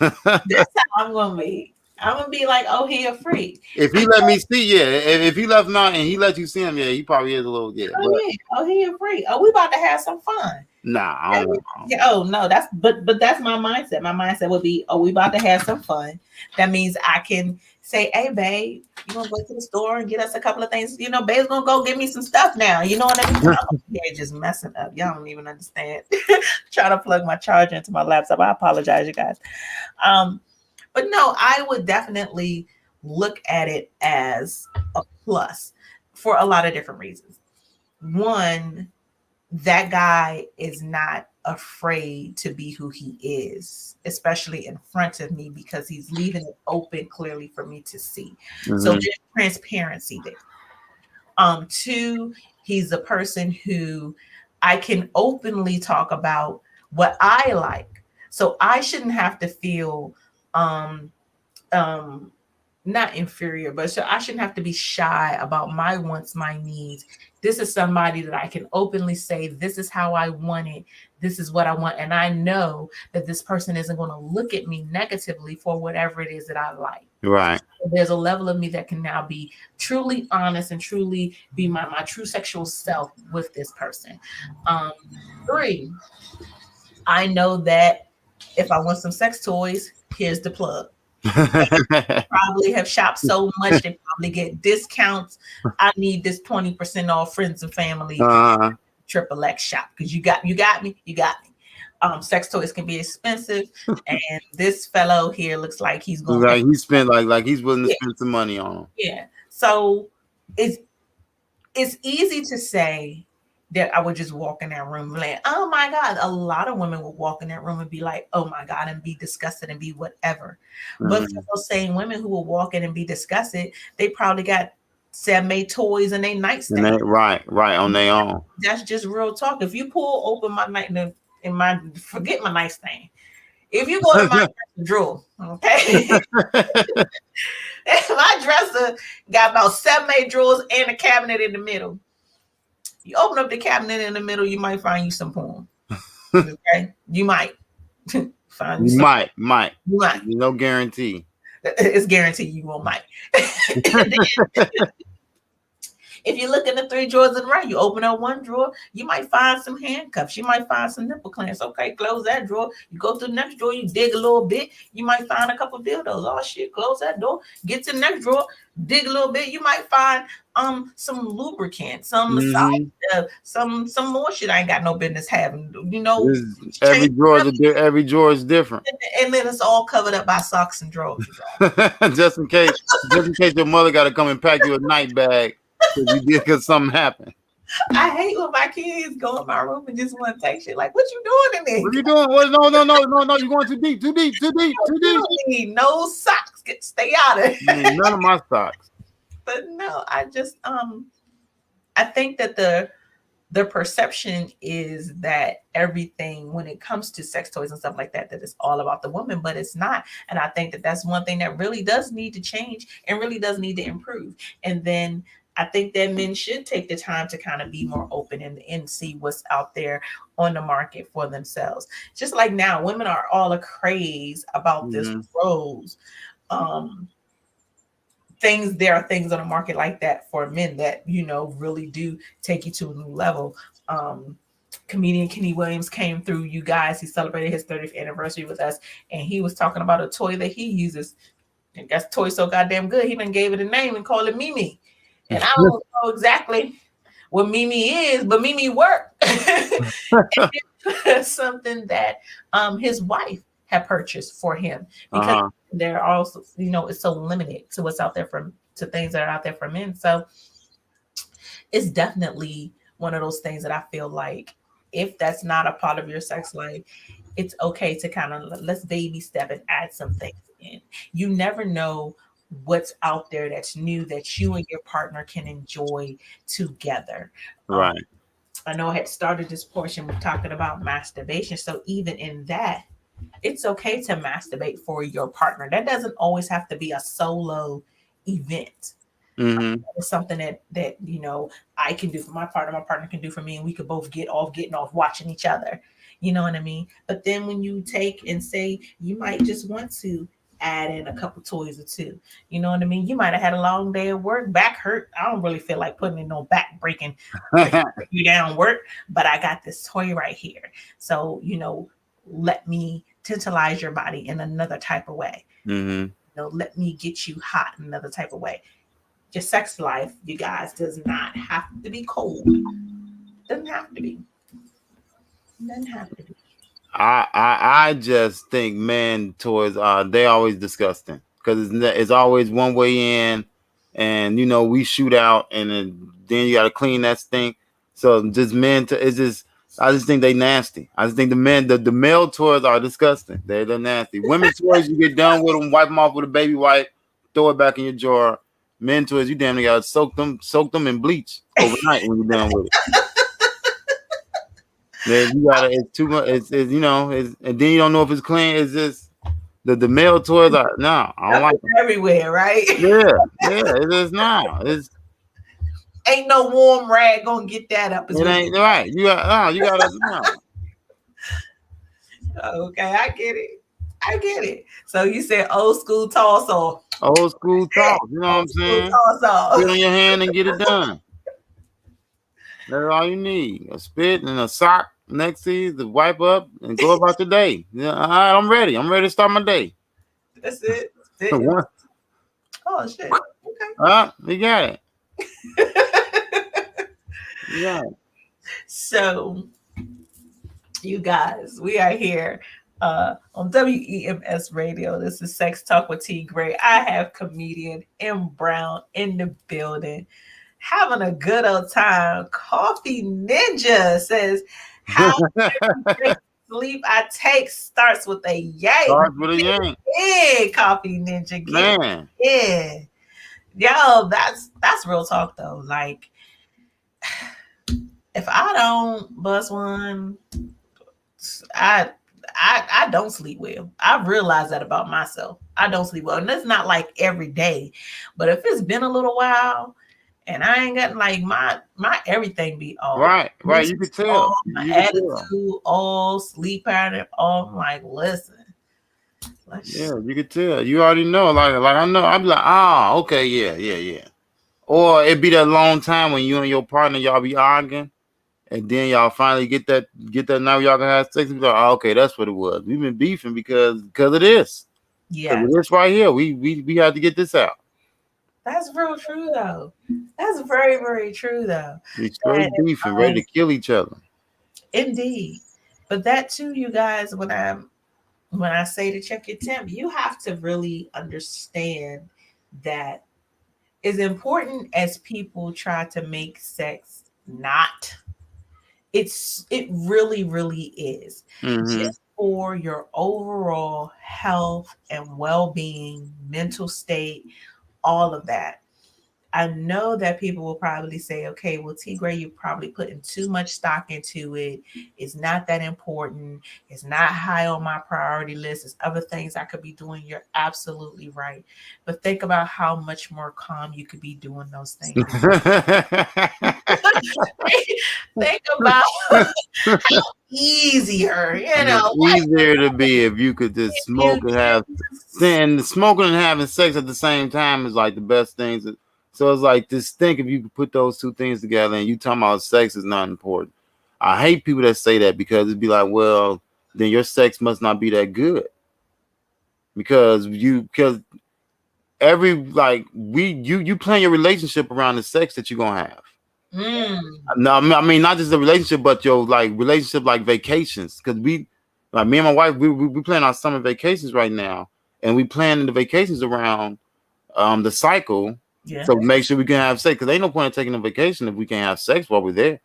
That's how I'm gonna be. I'm gonna be like, oh, he a freak. If he let me see, yeah. If he left him out and he let you see him, yeah, he probably is a little, yeah. Oh, he a freak. Oh, we about to have some fun. Nah, I don't know. Yeah, oh no, that's but that's my mindset. My mindset would be, oh, we about to have some fun. That means I can say, hey, babe, you gonna go to the store and get us a couple of things. Babe's gonna go get me some stuff now. You know what I mean? I'm just messing up. Y'all don't even understand. Trying to plug my charger into my laptop. I apologize, you guys. But no, I would definitely look at it as a plus for a lot of different reasons. one, that guy is not afraid to be who he is, especially in front of me, because he's leaving it open clearly for me to see. So there's transparency there. Two, he's a person who I can openly talk about what I like. So I shouldn't have to feel not inferior, but so I shouldn't have to be shy about my wants, my needs. This is somebody that I can openly say, this is how I want it. This is what I want. And I know that this person isn't going to look at me negatively for whatever it is that I like. Right. So there's a level of me that can now be truly honest and truly be my true sexual self with this person. Three, I know that if I want some sex toys, here's the plug. Probably have shopped so much they probably get discounts. I need this 20% off friends and family triple X shop because you got me. Sex toys can be expensive, and this fellow here looks like he's going like he spent like he's willing to spend some money on them. Yeah, so it's easy to say that I would just walk in that room like, oh my God. A lot of women would walk in that room and be like, oh my God, and be disgusted and be whatever. But for those same women who will walk in and be disgusted, they probably got made toys in their nightstand. Right, on their own. That's just real talk. If you pull open my night in my forget my nightstand. If you go to my drawer, okay, my dresser got about 7-8 drawers and a cabinet in the middle. You open up the cabinet in the middle, you might find you some porn. Okay, you might find you. Might. You might. No guarantee. It's guaranteed you won't might. If you look in the 3 drawers in the right, you open up one drawer, you might find some handcuffs. You might find some nipple clamps. Okay, close that drawer. You go to the next drawer, you dig a little bit. You might find a couple dildos. Oh shit, close that door. Get to the next drawer, dig a little bit. You might find some lubricant, some massage, some more shit I ain't got no business having. You know, every drawer is different. And then it's all covered up by socks and drawers. just in case your mother got to come and pack you a night bag. Because something happened. I hate when my kids go in my room and just want to take shit. Like, what you doing in there? What are you doing? Well, no. You're going too deep. No socks. Stay out of it. None of my socks. But no, I just I think that the perception is that everything when it comes to sex toys and stuff like that it's all about the woman, but it's not. And I think that that's one thing that really does need to change and really does need to improve. And then I think that men should take the time to kind of be more open and see what's out there on the market for themselves. Just like now, women are all a craze about this rose. There are things on the market like that for men that, you know, really do take you to a new level. Comedian Kenny Williams came through, you guys. He celebrated his 30th anniversary with us, and he was talking about a toy that he uses. And that toy so goddamn good, he even gave it a name and called it Mimi. And I don't know exactly what Mimi is, but Mimi worked. Something that his wife had purchased for him because they're also, you know, it's so limited to what's out there to things that are out there for men. So it's definitely one of those things that I feel like if that's not a part of your sex life, it's okay to kind of let's baby step and add some things in. You never know what's out there that's new that you and your partner can enjoy together. Right. I know I had started this portion with talking about masturbation. So even in that, it's okay to masturbate for your partner. That doesn't always have to be a solo event. It's something that you know I can do for my partner can do for me, and we could both getting off watching each other. You know what I mean? But then when you take and say you might just want to add in a couple toys or two, you know what I mean? You might have had a long day at work, back hurt. I don't really feel like putting in no back breaking you down work, but I got this toy right here. So, you know, let me tantalize your body in another type of way. You know, let me get you hot in another type of way. Your sex life, you guys, does not have to be cold. Doesn't have to be. Doesn't have to be. I just think men toys they always disgusting because it's always one way in, and you know we shoot out and then you got to clean that stink. So just men, it's just I just think they nasty. I just think the male toys are disgusting. They're nasty. Women toys, you get done with them, wipe them off with a baby wipe, throw it back in your drawer. Men toys, you damn near gotta soak them in bleach overnight when you're done with it. Then you gotta, it's too much. It's and then you don't know if it's clean. It's just the male toys are no, I don't like them. Everywhere, right? Yeah, it is not. Ain't no warm rag gonna get that up. It ain't right. You gotta no. Okay, I get it. So you said old school tall Old school talk. You know what I'm saying? Spit on your hand and get it done. That's all you need. A spit and a sock next to you to wipe up and go about your day. Yeah, all right, I'm ready. I'm ready to start my day. That's it. Oh shit. Okay. We got it. Yeah. So, you guys, we are here on WEMS Radio. This is Sex Talk with T Graye. I have comedian M Brown in the building, having a good old time. Coffee Ninja says, "How much sleep I take starts with a yank." Starts with a yank. Yeah, Coffee Ninja. Man. Yeah. Yo, that's real talk though. Like, if I don't bust one, I don't sleep well. I realize that about myself. I don't sleep well. And that's not like every day. But if it's been a little while and I ain't got like my everything be off. Right. You can tell. My attitude, all sleep pattern, all. I'm like, listen. Yeah, you can tell. You already know. Like I know. I'm like, okay, yeah. Or it be that long time when you and your partner y'all be arguing, and then y'all finally get that now y'all can have sex. And be like, okay, that's what it was. We've been beefing because of this. Yeah, this right here. We had to get this out. That's real true though. That's very, very true though. We straight beefing, ready to kill each other. Indeed, but that too, you guys. When I say to check your temp, you have to really understand that as important as people try to make sex not, it really, really is. Mm-hmm. Just for your overall health and well-being, mental state, all of that. I know that people will probably say, okay, well, T Graye, you're probably putting too much stock into it. It's not that important. It's not high on my priority list. There's other things I could be doing. You're absolutely right. But think about how much more calm you could be doing those things. Think about how easier, easier to be if you could just smoke and have, and smoking and having sex at the same time is like the best things. So it's like, just think if you could put those two things together and you talking about sex is not important. I hate people that say that because it'd be like, well, then your sex must not be that good. Because you plan your relationship around the sex that you're gonna have. No, I mean not just the relationship, but your relationship like vacations. Because me and my wife, we plan our summer vacations right now, and we plan the vacations around the cycle. Yeah. So make sure we can have sex, because ain't no point in taking a vacation if we can't have sex while we're there.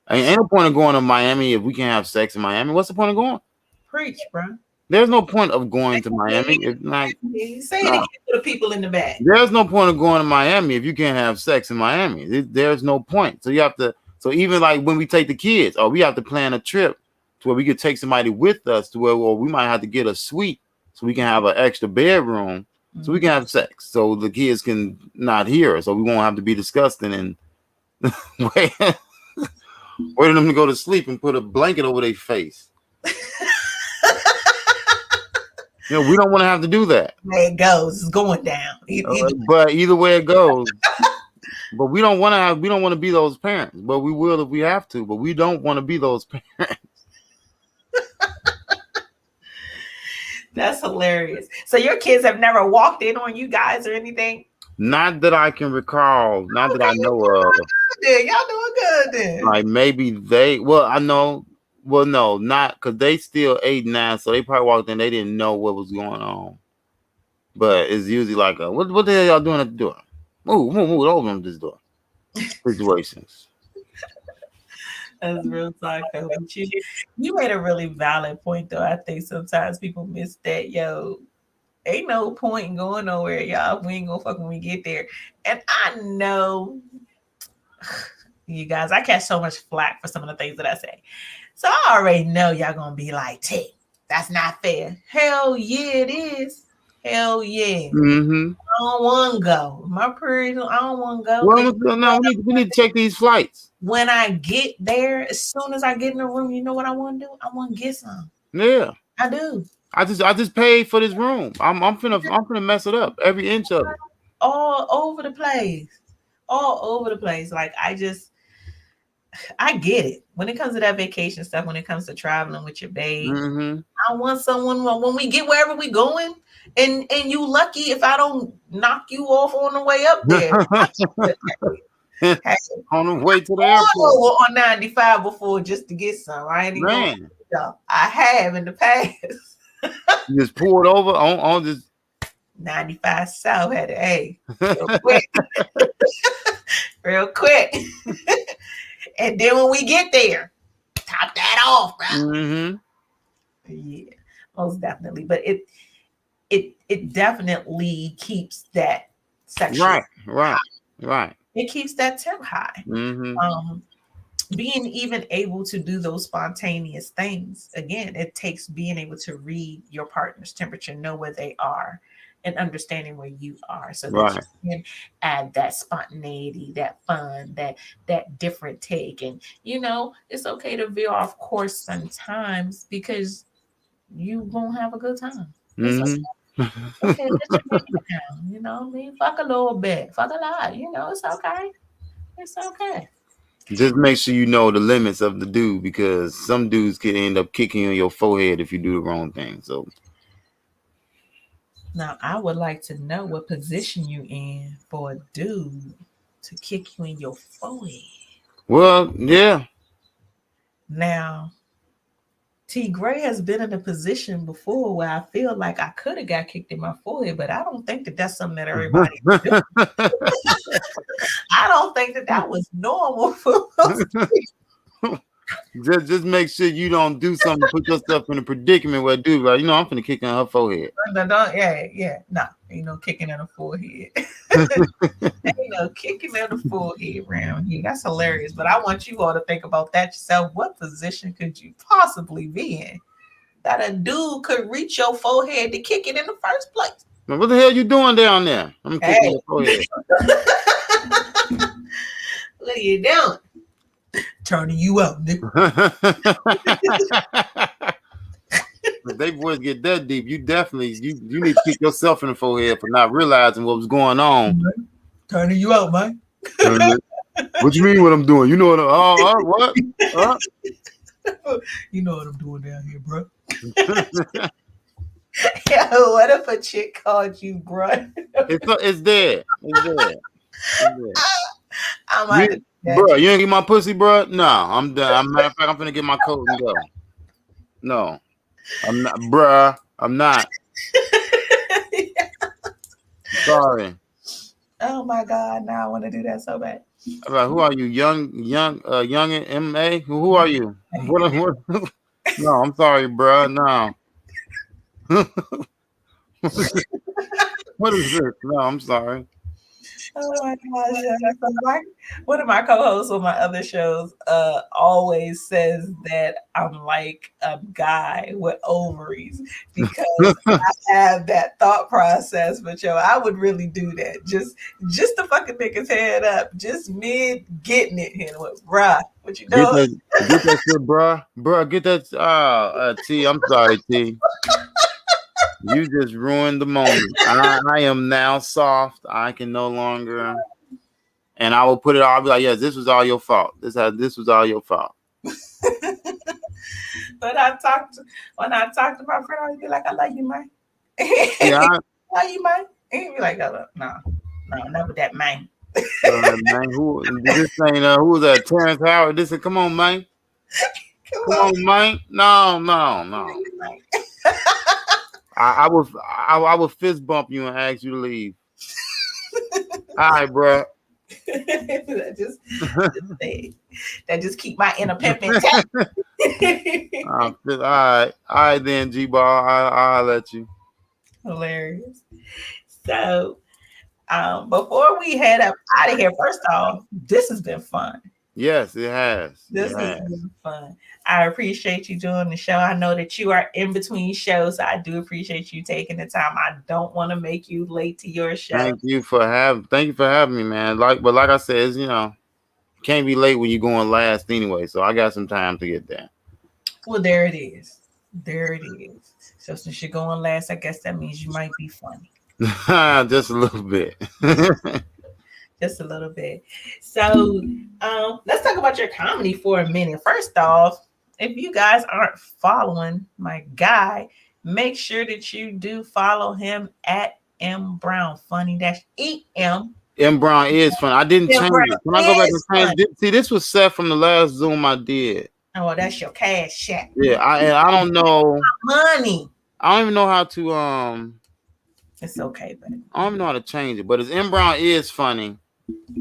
Ain't no point of going to Miami if we can't have sex in Miami. What's the point of going? Preach, bro. There's no point of going to Miami. If not, say it again to the people in the back. There's no point of going to Miami if you can't have sex in Miami. There's no point. So you have to. So even like when we take the kids, we have to plan a trip to where we could take somebody with us to where we might have to get a suite so we can have an extra bedroom. So we can have sex, so the kids can not hear us, so we won't have to be disgusting and waiting them to go to sleep and put a blanket over their face. We don't want to have to do that. There it goes. It's going down. But either way it goes. But we don't want to be those parents. But we will if we have to. But we don't want to be those parents. That's hilarious. So your kids have never walked in on you guys or anything? Not that I can recall. Not that I know of. Y'all doing good then. Like maybe I know. Well, no, not because they still 8 and 9, so they probably walked in. They didn't know what was going on. But it's usually like, what the hell y'all doing at the door? Move over on this door. Situations. That's real talk though. But you made a really valid point though. I think sometimes people miss that. Yo, ain't no point in going nowhere, y'all. We ain't gonna fuck when we get there. And I know you guys, I catch so much flack for some of the things that I say. So I already know y'all gonna be like, T, that's not fair. Hell yeah, it is. Hell yeah. Mm-hmm. I don't want to go. My period, I don't want to go. Well, no, we need to check these flights. When I get there, as soon as I get in the room, you know what I want to do? I want to get some. Yeah. I do. I just paid for this room. I'm finna mess it up every inch of it. All over the place. All over the place. Like I get it. When it comes to that vacation stuff, when it comes to traveling with your babe, Mm-hmm. I want someone when we get wherever we going, and you lucky if I don't knock you off on the way up there. Hey, On the way to the airport. on 95 before just to get some. I ain't even Man. I have in the past. You just pulled over on this 95 South had it. Real quick. Real quick. And then when we get there, top that off, bro. Mm-hmm. Yeah, most definitely. But it definitely keeps that sexual Right. It keeps that temp high. Mm-hmm. Being even able to do those spontaneous things, again, it takes being able to read your partner's temperature, know where they are, and understanding where you are, so that you can add that spontaneity, that fun, that different take. And it's okay to veer off course sometimes because you won't have a good time. It's Mm-hmm. okay, let your baby down. Fuck a little bit, fuck a lot. It's okay. It's okay. Just make sure you know the limits of the dude, because some dudes can end up kicking you in your forehead if you do the wrong thing. So now I would like to know what position you in for a dude to kick you in your forehead. well, yeah. Now, T Graye has been in a position before where I feel like I could have got kicked in my forehead, but I don't think that that's something that everybody do. I don't think that was normal for most people. Just make sure you don't do something to put yourself in a predicament where dude, like, I'm finna kick in her forehead. No, ain't no kicking in the forehead. Ain't no kicking in the forehead around here. That's hilarious. But I want you all to think about that yourself. What position could you possibly be in that a dude could reach your forehead to kick it in the first place? Now, what the hell you doing down there? I'm kicking your forehead. What are you doing? Turning you up, nigga. If they boys get that deep, you definitely you need to kick yourself in the forehead for not realizing what was going on. Turning you out, man. What you mean what I'm doing? You know what? What? You know what I'm doing down here, bro. Yeah, what if a chick called you, bro? It's there. Bro, you ain't get my pussy, bro? No, I'm done. Matter of fact, I'm finna get my coat and go. No, I'm not, bruh. I'm not. Sorry. Oh my God! Now I want to do that so bad. All right, who are you? Young MA? Who are you? What? No, I'm sorry, bruh. No. What is this? No, I'm sorry. Oh my gosh. One of my co-hosts on my other shows always says that I'm like a guy with ovaries because I have that thought process. But I would really do that. Just to fucking niggas head up. Just mid getting it here. Bruh, what you doing? Get that shit, bruh. Bruh, get that T. I'm sorry, T. You just ruined the moment. I am now soft. I can no longer, and I will put it all. I'll be like, yes, this was all your fault. This was all your fault. When I talk to my friend, I'll be like, I love you, man. Yeah, I love you, man. And he'd be like, no, not with that man. Man, who this ain't who was that? Terrence Howard. This is come on, man. Come on, man. No. I will fist bump you and ask you to leave. All right, bro. that just that just keep my inner pimp intact. All right then, G Ball. I'll let you. Hilarious. So, before we head up out of here, first off, this has been fun. Yes, it has. This It has has. been fun. I appreciate you doing the show. I know that you are in between shows. So I do appreciate you taking the time. I don't want to make you late to your show. Thank you for having me, man. Like I said, you can't be late when you're going last anyway. So I got some time to get there. Well, there it is. There it is. So since you're going last, I guess that means you might be funny. Just a little bit. Just a little bit. So let's talk about your comedy for a minute. First off, if you guys aren't following my guy, make sure that you do follow him at M Brown Funny dash EM. M Brown is fun. I didn't M change Brown it. Can I go back and is change fun. it? See, this was set from the last Zoom I did. Oh, that's your cash check. Yeah, I don't know. Money. I don't even know how to It's okay, but I don't even know how to change it. But it's M Brown is funny.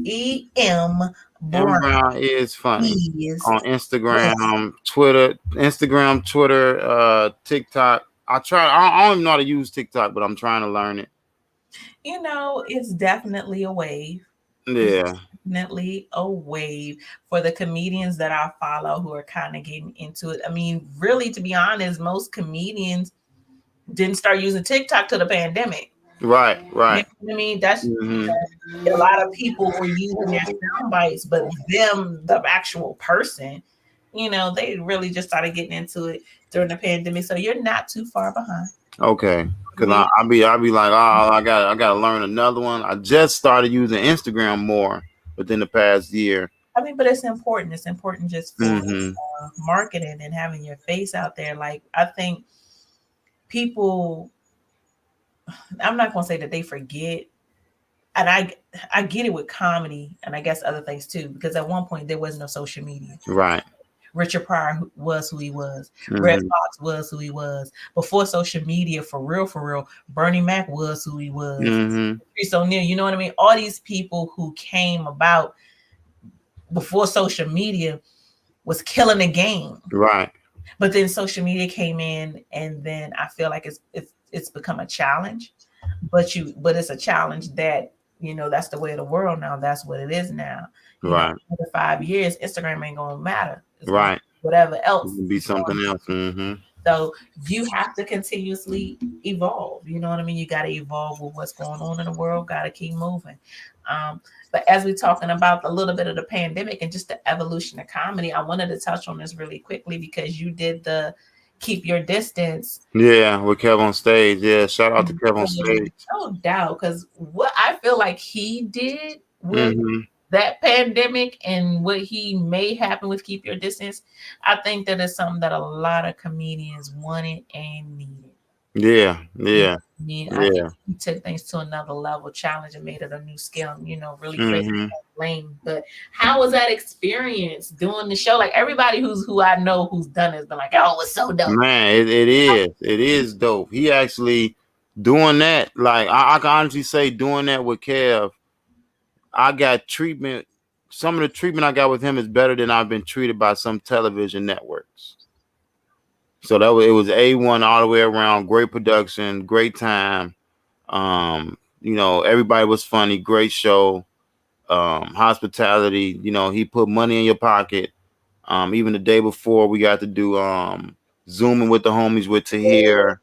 EM M Brown Brown is funny is on Instagram, Twitter, TikTok. I don't even know how to use TikTok, but I'm trying to learn it. It's definitely a wave. Yeah. Definitely a wave for the comedians that I follow who are kind of getting into it. I mean, really, to be honest, most comedians didn't start using TikTok till the pandemic. Right. You know what I mean? That's a lot of people were using their sound bites, but them, the actual person, they really just started getting into it during the pandemic. So you're not too far behind. Okay. Cause I'll be like, I gotta learn another one. I just started using Instagram more within the past year. I mean, but it's important. It's important just for marketing and having your face out there. Like, I think people, I'm not going to say that they forget. And I get it with comedy and I guess other things too, because at one point there was no social media. Right. Richard Pryor was who he was. Red Fox was who he was. Before social media, for real, Bernie Mac was who he was. Chris O'Neal, you know what I mean? All these people who came about before social media was killing the game. Right. But then social media came in, and then I feel like it's become a challenge. But it's a challenge that, that's the way of the world now. That's what it is now. Right. For 5 years, Instagram ain't gonna matter. It's right. Whatever else. It can be something else. So you have to continuously evolve. You know what I mean? You got to evolve with what's going on in the world. Got to keep moving. But as we're talking about a little bit of the pandemic and just the evolution of comedy, I wanted to touch on this really quickly because you did the Keep Your Distance. Yeah, with Kev on stage. Yeah, shout out to Kev on stage. No doubt, because what I feel like he did with that pandemic and what he made happen with Keep Your Distance, I think that is something that a lot of comedians wanted and needed. Yeah. I think he took things to another level, challenge and made it a new skill, really crazy lame. But how was that experience doing the show? Like everybody who I know who's done it has been like, oh, it was so dope. Man, it is dope. He actually doing that, like I can honestly say doing that with Kev, I got treatment. Some of the treatment I got with him is better than I've been treated by some television networks. So it was A1 all the way around. Great production, great time. Everybody was funny. Great show. Hospitality. He put money in your pocket. Even the day before, we got to do Zooming with the homies with Tahir.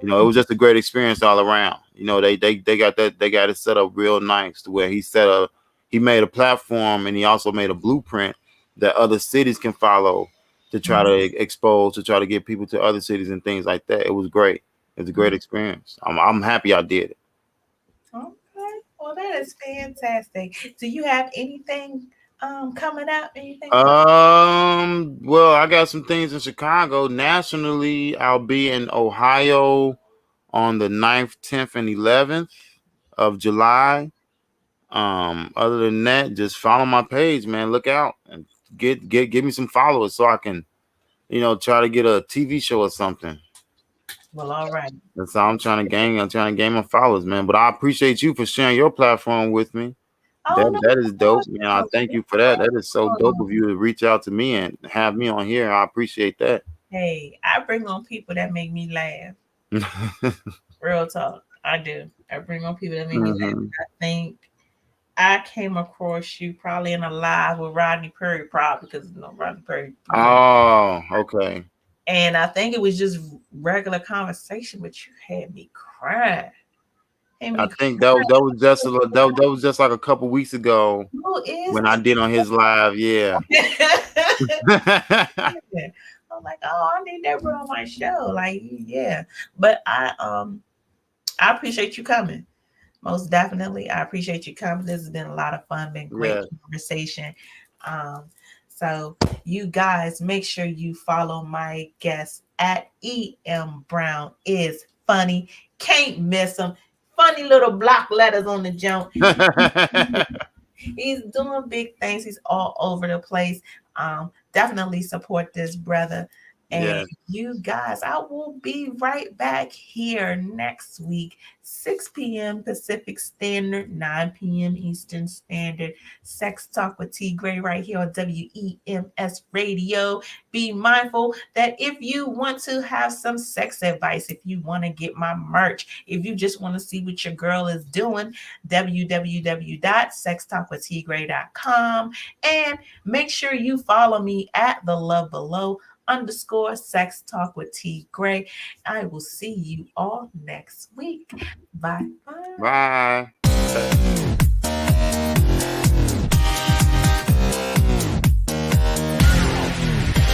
It was just a great experience all around. They got it set up real nice to where he made a platform and he also made a blueprint that other cities can follow to try to try to get people to other cities and things like that. It was great. It was a great experience. I'm happy I did it. Okay. Well, that is fantastic. Do you have anything coming up? Anything? Well, I got some things in Chicago. Nationally, I'll be in Ohio on the 9th, 10th, and 11th of July. Other than that, just follow my page, man. Look out and give me some followers so I can, try to get a TV show or something. Well, all right. That's all I'm trying to gain. I'm trying to gain my followers, man. But I appreciate you for sharing your platform with me. Oh, no, That is dope, no, man. I thank you for that. That is so dope of you to reach out to me and have me on here. I appreciate that. hey, I bring on people that make me laugh. Real talk. I do. I bring on people that make me laugh. Mhm. I think I came across you probably in a live with Rodney Perry, probably because Rodney Perry. Oh, okay. And I think it was just regular conversation, but you had me crying. Had I me think that was just that was just like a couple weeks ago Who is when I did on his live. Yeah. I'm like, oh, I need that bro on my show. Like, yeah. But I appreciate you coming. Most definitely. I appreciate you coming. This has been a lot of fun, been great Yeah. conversation. Um, so you guys make sure you follow my guest at EM Brown is funny. Can't miss him. Funny little block letters on the jump. He's doing big things. He's all over the place. Definitely support this brother. And Yeah. you guys, I will be right back here next week, 6 p.m. Pacific Standard, 9 p.m. Eastern Standard. Sex Talk with T Graye right here on WEMS Radio. Be mindful that if you want to have some sex advice, if you want to get my merch, if you just want to see what your girl is doing, www.sextalkwithtgraye.com, and make sure you follow me at the love below _ sex talk with T Graye. I will see you all next week. Bye bye. Bye.